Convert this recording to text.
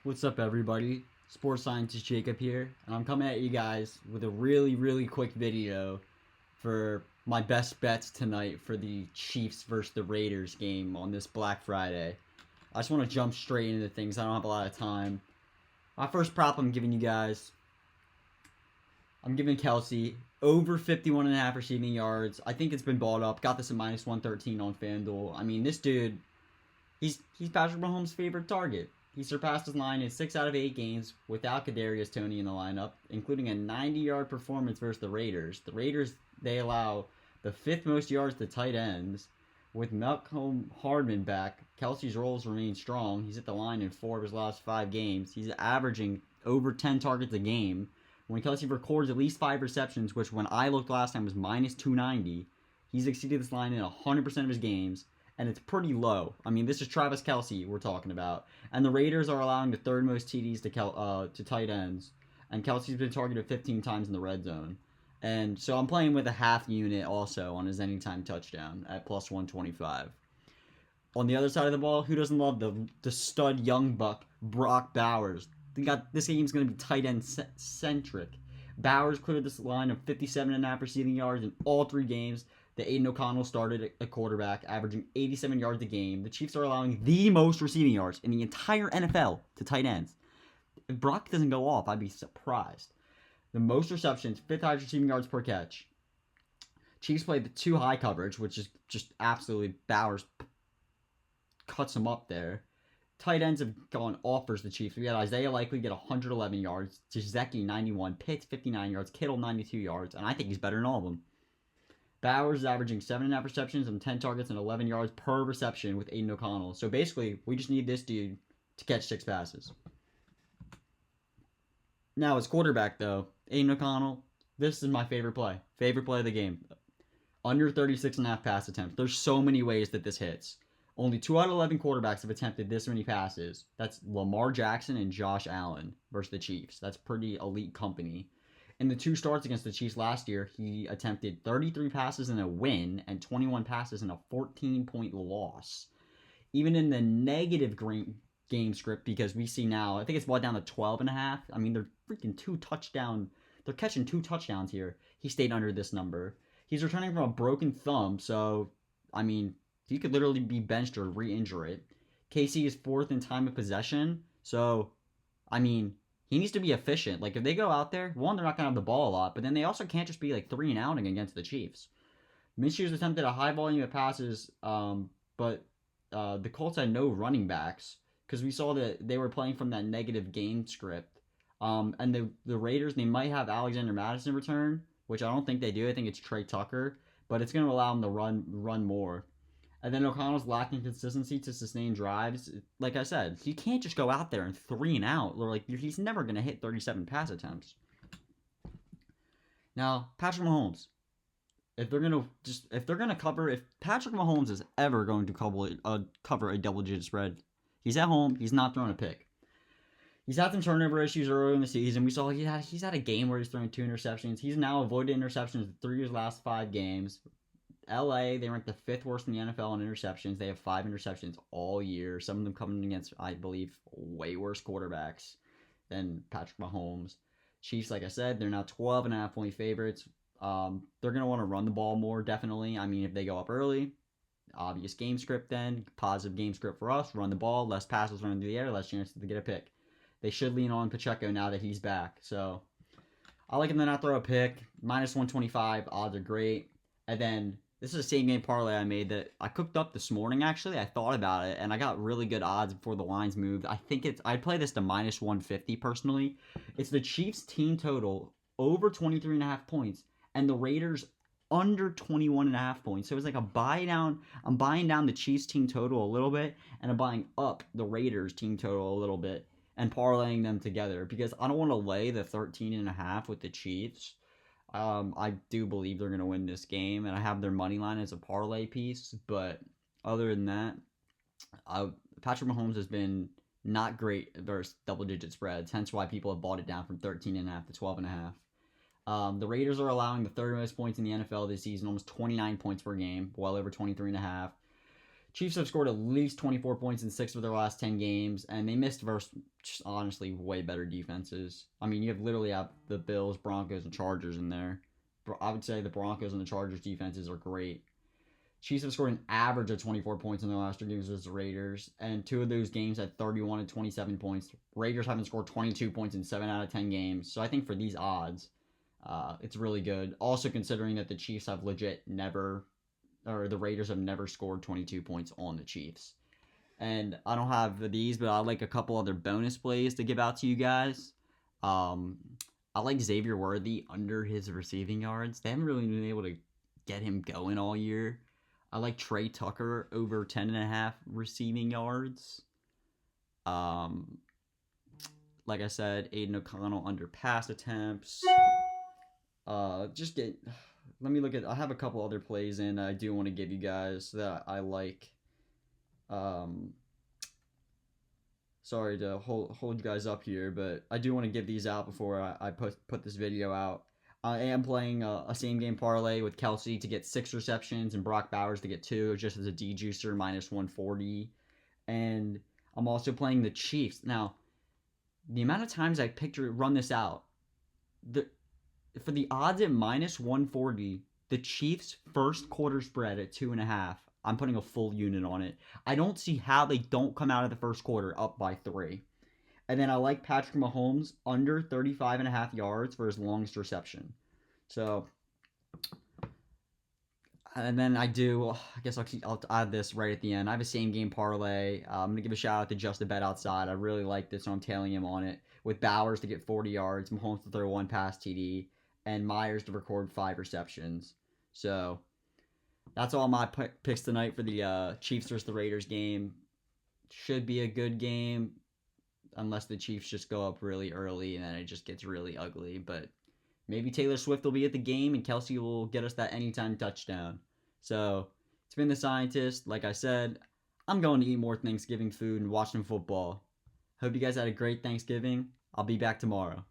What's up, everybody? Sports Scientist Jacob here, and I'm coming at you guys with a really quick video for my best bets tonight for the Chiefs versus the Raiders game on this Black Friday. I just want to jump straight into things. I don't have a lot of time. My first prop I'm giving you guys, I'm giving Kelsey over 51.5 receiving yards. I think it's been bought up. Got this at minus 113 on FanDuel. I mean, this dude, he's Patrick Mahomes' favorite target. He surpassed his line in 6 out of 8 games without Kadarius Toney in the lineup, including a 90-yard performance versus the Raiders. The Raiders, they allow the 5th most yards to tight ends. With Malcolm Hardman back, Kelsey's roles remain strong. He's at the line in 4 of his last 5 games. He's averaging over 10 targets a game. When Kelsey records at least 5 receptions, which when I looked last time was minus 290, he's exceeded this line in 100% of his games. And it's pretty low. I mean, this is Travis Kelsey we're talking about. And the Raiders are allowing the 3rd most TDs to tight ends. And Kelsey's been targeted 15 times in the red zone. And so I'm playing with a half unit also on his anytime touchdown at plus 125. On the other side of the ball, who doesn't love the stud young buck, Brock Bowers? This game's going to be tight end centric. Bowers cleared this line of 57.5 receiving yards in all 3 games. The Aiden O'Connell started at quarterback, averaging 87 yards a game. The Chiefs are allowing the most receiving yards in the entire NFL to tight ends. If Brock doesn't go off, I'd be surprised. The most receptions, 5th highest receiving yards per catch. Chiefs played the 2 high coverage, which is just absolutely Bowers cuts them up there. Tight ends have gone off versus the Chiefs. We had Isaiah Likely get 111 yards, Gesicki 91, Pitts 59 yards, Kittle 92 yards, and I think he's better than all of them. Bowers is averaging 7.5 receptions and 10 targets and 11 yards per reception with Aiden O'Connell. So basically, we just need this dude to catch 6 passes. Now, as quarterback, though, Aiden O'Connell, this is my favorite play. Favorite play of the game. Under 36.5 pass attempts. There's so many ways that this hits. Only 2 out of 11 quarterbacks have attempted this many passes. That's Lamar Jackson and Josh Allen versus the Chiefs. That's pretty elite company. In the 2 starts against the Chiefs last year, he attempted 33 passes in a win and 21 passes in a 14-point loss. Even in the negative game script, because we see now, I think it's brought down to 12.5. I mean, they're freaking they're catching 2 touchdowns here. He stayed under this number. He's returning from a broken thumb, so, I mean, he could literally be benched or re-injure it. KC is 4th in time of possession, so, I mean, he needs to be efficient. Like, if they go out there, one, they're not going to have the ball a lot, but then they also can't just be, like, 3-and-outing against the Chiefs. Minshew's attempted a high volume of passes, but the Colts had no running backs because we saw that they were playing from that negative game script. And the Raiders, they might have Alexander Madison return, which I don't think they do. I think it's Trey Tucker, but it's going to allow them to run more. And then O'Connell's lacking consistency to sustain drives. Like I said, you can't just go out there and 3-and-out. Like, he's never going to hit 37 pass attempts. Now, Patrick Mahomes. If Patrick Mahomes is ever going to cover a double-digit spread, he's at home. He's not throwing a pick. He's had some turnover issues early in the season. We saw he's had a game where he's throwing 2 interceptions. He's now avoided interceptions in 3 of his last 5 games. LA, they ranked the 5th worst in the NFL in interceptions. They have 5 interceptions all year. Some of them coming against, I believe, way worse quarterbacks than Patrick Mahomes. Chiefs, like I said, they're now 12.5-point favorites. They're going to want to run the ball more, definitely. I mean, if they go up early, obvious game script then. Positive game script for us. Run the ball. Less passes run into the air. Less chances to get a pick. They should lean on Pacheco now that he's back. So, I like him to not throw a pick. Minus 125. Odds are great. And then, this is the same game parlay I made that I cooked up this morning, actually. I thought about it, and I got really good odds before the lines moved. I'd play this to minus 150, personally. It's the Chiefs team total over 23.5 points, and the Raiders under 21.5 points. So it's like a buy down. I'm buying down the Chiefs team total a little bit, and I'm buying up the Raiders team total a little bit, and parlaying them together, because I don't want to lay the 13.5 with the Chiefs. I do believe they're going to win this game, and I have their money line as a parlay piece. But other than that, Patrick Mahomes has been not great versus double-digit spreads, hence why people have bought it down from 13.5 to 12.5. The Raiders are allowing the 3rd most points in the NFL this season, almost 29 points per game, well over 23.5. Chiefs have scored at least 24 points in 6 of their last 10 games, and they missed versus just honestly way better defenses. I mean, you literally have the Bills, Broncos, and Chargers in there. I would say the Broncos and the Chargers defenses are great. Chiefs have scored an average of 24 points in their last 3 games versus the Raiders, and 2 of those games had 31 and 27 points. Raiders haven't scored 22 points in 7 out of 10 games, so I think for these odds, it's really good. Also considering that the Chiefs have legit never, or the Raiders have never scored 22 points on the Chiefs. And I don't have these, but I like a couple other bonus plays to give out to you guys. I like Xavier Worthy under his receiving yards. They haven't really been able to get him going all year. I like Trey Tucker over 10.5 receiving yards. Like I said, Aiden O'Connell under pass attempts. Let me look at. I have a couple other plays in I do want to give you guys that I like. Sorry to hold you guys up here, but I do want to give these out before I put this video out. I am playing a same game parlay with Kelsey to get 6 receptions and Brock Bowers to get 2, just as a D-juicer minus 140. And I'm also playing the Chiefs. Now, the amount of times I run this out, for the odds at minus 140, the Chiefs' first quarter spread at 2.5, I'm putting a full unit on it. I don't see how they don't come out of the first quarter up by 3. And then I like Patrick Mahomes under 35.5 yards for his longest reception. So, and then I guess I'll add this right at the end. I have a same game parlay. I'm going to give a shout out to Just a Bet Outside. I really like this, so I'm tailing him on it. With Bowers to get 40 yards, Mahomes to throw 1 pass TD, and Myers to record 5 receptions. So, that's all my picks tonight for the Chiefs versus the Raiders game. Should be a good game, unless the Chiefs just go up really early and then it just gets really ugly. But maybe Taylor Swift will be at the game and Kelsey will get us that anytime touchdown. So, it's been The Scientist. Like I said, I'm going to eat more Thanksgiving food and watch some football. Hope you guys had a great Thanksgiving. I'll be back tomorrow.